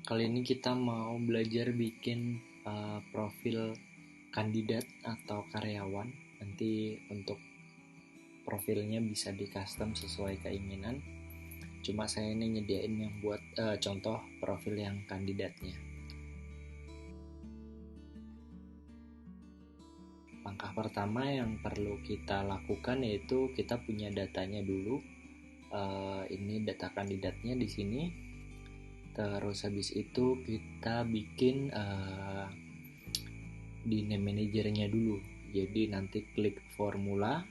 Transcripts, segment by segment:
Kali ini kita mau belajar bikin profil kandidat atau karyawan. Nanti untuk profilnya bisa di custom sesuai keinginan. Cuma saya ini nyediain yang buat contoh profil yang kandidatnya. Langkah pertama yang perlu kita lakukan yaitu kita punya datanya dulu. Ini data kandidatnya di sini. Terus habis itu kita bikin di name manajernya dulu. Jadi nanti klik formula,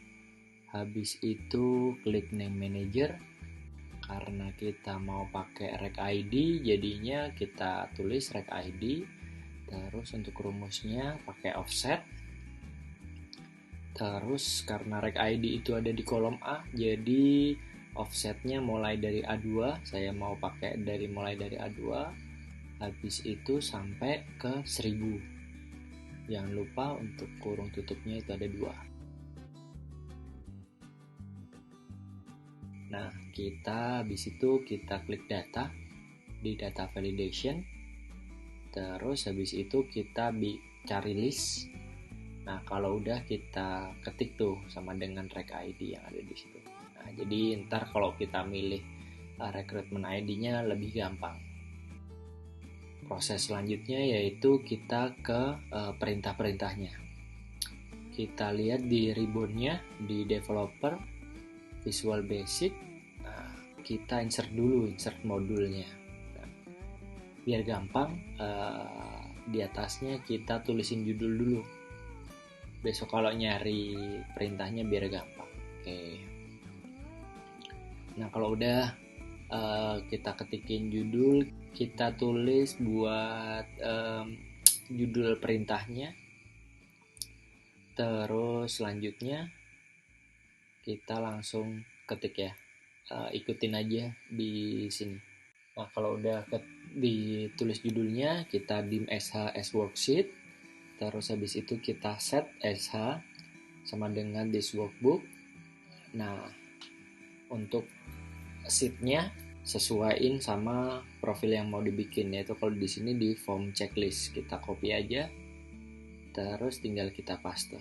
habis itu klik name manager. Karena kita mau pakai rec ID, jadinya kita tulis rec ID. Terus untuk rumusnya pakai offset. Terus karena rec ID itu ada di kolom A, jadi offsetnya mulai dari A2. Saya mau pakai mulai dari A2. Habis itu sampai ke 1000. Jangan lupa untuk kurung tutupnya itu ada 2. Nah, habis itu kita klik data di data validation. Terus habis itu kita cari list. Nah, kalau udah kita ketik tuh sama dengan rec ID yang ada di situ. Nah, jadi ntar kalau kita milih recruitment ID-nya lebih gampang. Proses selanjutnya yaitu kita ke perintah-perintahnya. Kita lihat di ribbonnya di developer, Visual Basic. Nah, kita insert modulnya. Nah, biar gampang, di atasnya kita tulisin judul dulu. Besok kalau nyari perintahnya biar gampang. Oke. Nah, kalau udah kita ketikin judul, kita tulis buat judul perintahnya. Terus selanjutnya kita langsung ketik ya, ikutin aja di sini. Nah, kalau udah ditulis judulnya, kita dim sh as worksheet. Terus habis itu kita set sh sama dengan this workbook. Nah, untuk sheetnya sesuaiin sama profil yang mau dibikin, yaitu kalau di sini di form checklist kita copy aja, terus tinggal kita paste.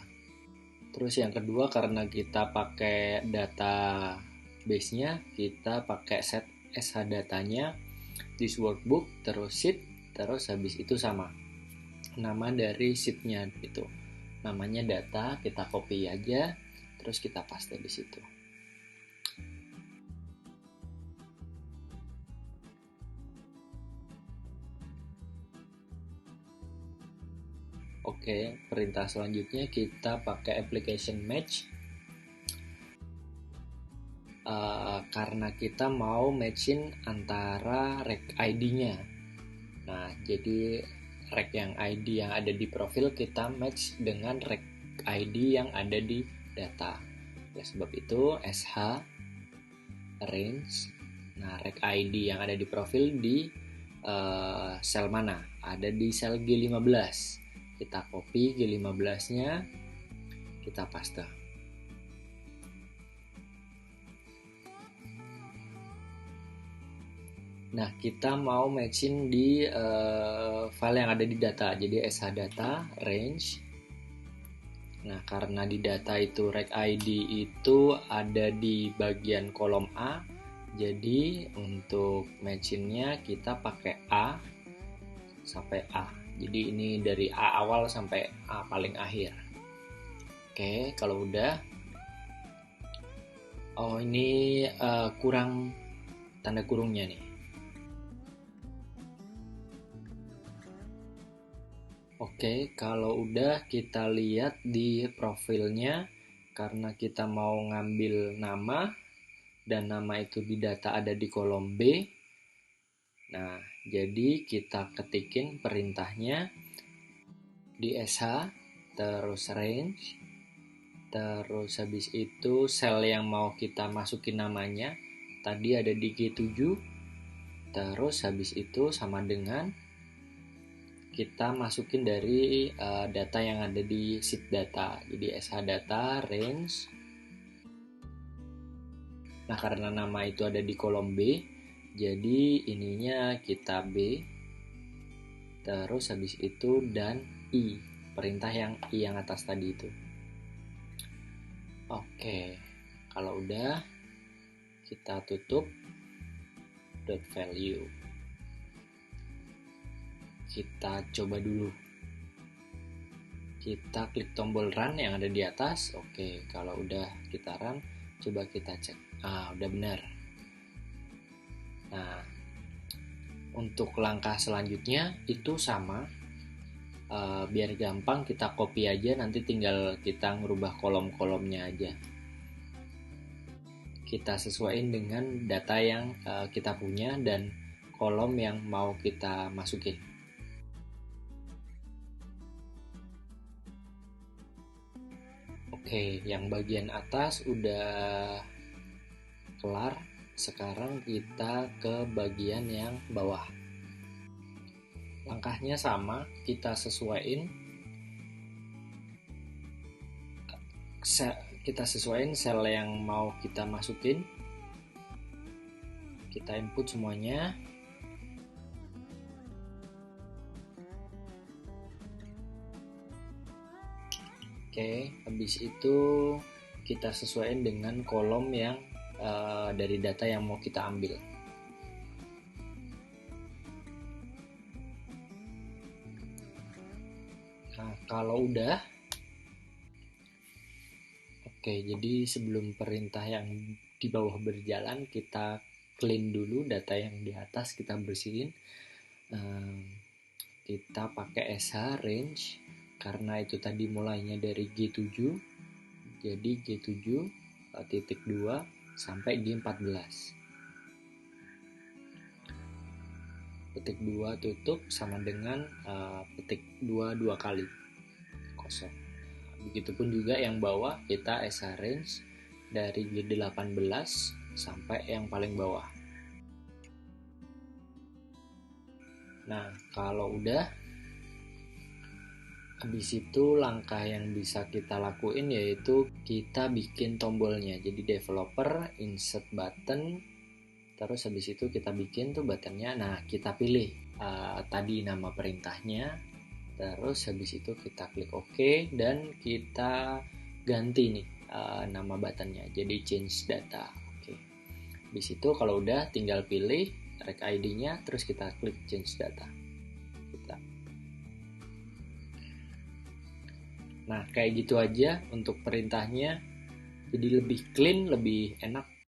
Terus yang kedua, karena kita pakai data base-nya, kita pakai set sh datanya this workbook, terus sheet, terus habis itu sama nama dari sheet-nya itu. Namanya data, kita copy aja, terus kita paste di situ. Oke, perintah selanjutnya kita pakai application match. Karena kita mau matchin antara rec ID-nya. Nah, jadi rec yang ID yang ada di profil kita match dengan rec ID yang ada di data. Oleh sebab itu sh range. Nah, rec ID yang ada di profil di sel mana? Ada di sel G15. Kita copy G15-nya, kita paste. Nah, kita mau matching di file yang ada di data. Jadi sh data range. Nah, karena di data itu rec ID itu ada di bagian kolom A, jadi untuk matchingnya kita pakai A sampai A. Jadi ini dari A awal sampai A paling akhir. Oke, kalau udah, ini kurang tanda kurungnya nih. Oke, kalau udah kita lihat di profilnya, karena kita mau ngambil nama dan nama itu di data ada di kolom B. Nah, jadi kita ketikin perintahnya di sh, terus range, terus habis itu sel yang mau kita masukin namanya tadi ada di G7. Terus habis itu sama dengan kita masukin dari data yang ada di sheet data. Jadi sh data range. Nah, karena nama itu ada di kolom B, jadi ininya kita B. terus habis itu dan I, perintah yang I yang atas tadi itu. Oke, kalau udah kita tutup dot value. Kita coba dulu. Kita klik tombol run yang ada di atas. Oke, kalau udah kita run, coba kita cek. Udah benar. Nah, untuk langkah selanjutnya itu sama. Biar gampang kita copy aja, nanti tinggal kita ngerubah kolom-kolomnya aja. Kita sesuaiin dengan data yang kita punya dan kolom yang mau kita masukin. Oke, yang bagian atas udah kelar. Sekarang kita ke bagian yang bawah. Langkahnya sama, kita sesuaiin sel yang mau kita masukin. Kita input semuanya. Oke, habis itu kita sesuaikan dengan kolom yang dari data yang mau kita ambil. Nah, kalau udah, oke, jadi sebelum perintah yang di bawah berjalan, kita clean dulu data yang di atas, kita bersihin. Kita pakai sh range karena itu tadi mulainya dari G7, jadi G7 titik 2 sampai G14. Petik 2 tutup sama dengan petik 2 dua kali kosong. Begitupun juga yang bawah kita sh range dari G18 sampai yang paling bawah. Nah, kalau udah, habis itu langkah yang bisa kita lakuin yaitu kita bikin tombolnya. Jadi developer, insert button, terus habis itu kita bikin tuh buttonnya. Nah, kita pilih tadi nama perintahnya, terus habis itu kita klik OK dan kita ganti nih nama buttonnya jadi change data. Oke. Habis itu kalau udah tinggal pilih rec ID-nya, terus kita klik change data. Nah, kayak gitu aja untuk perintahnya. Jadi lebih clean, lebih enak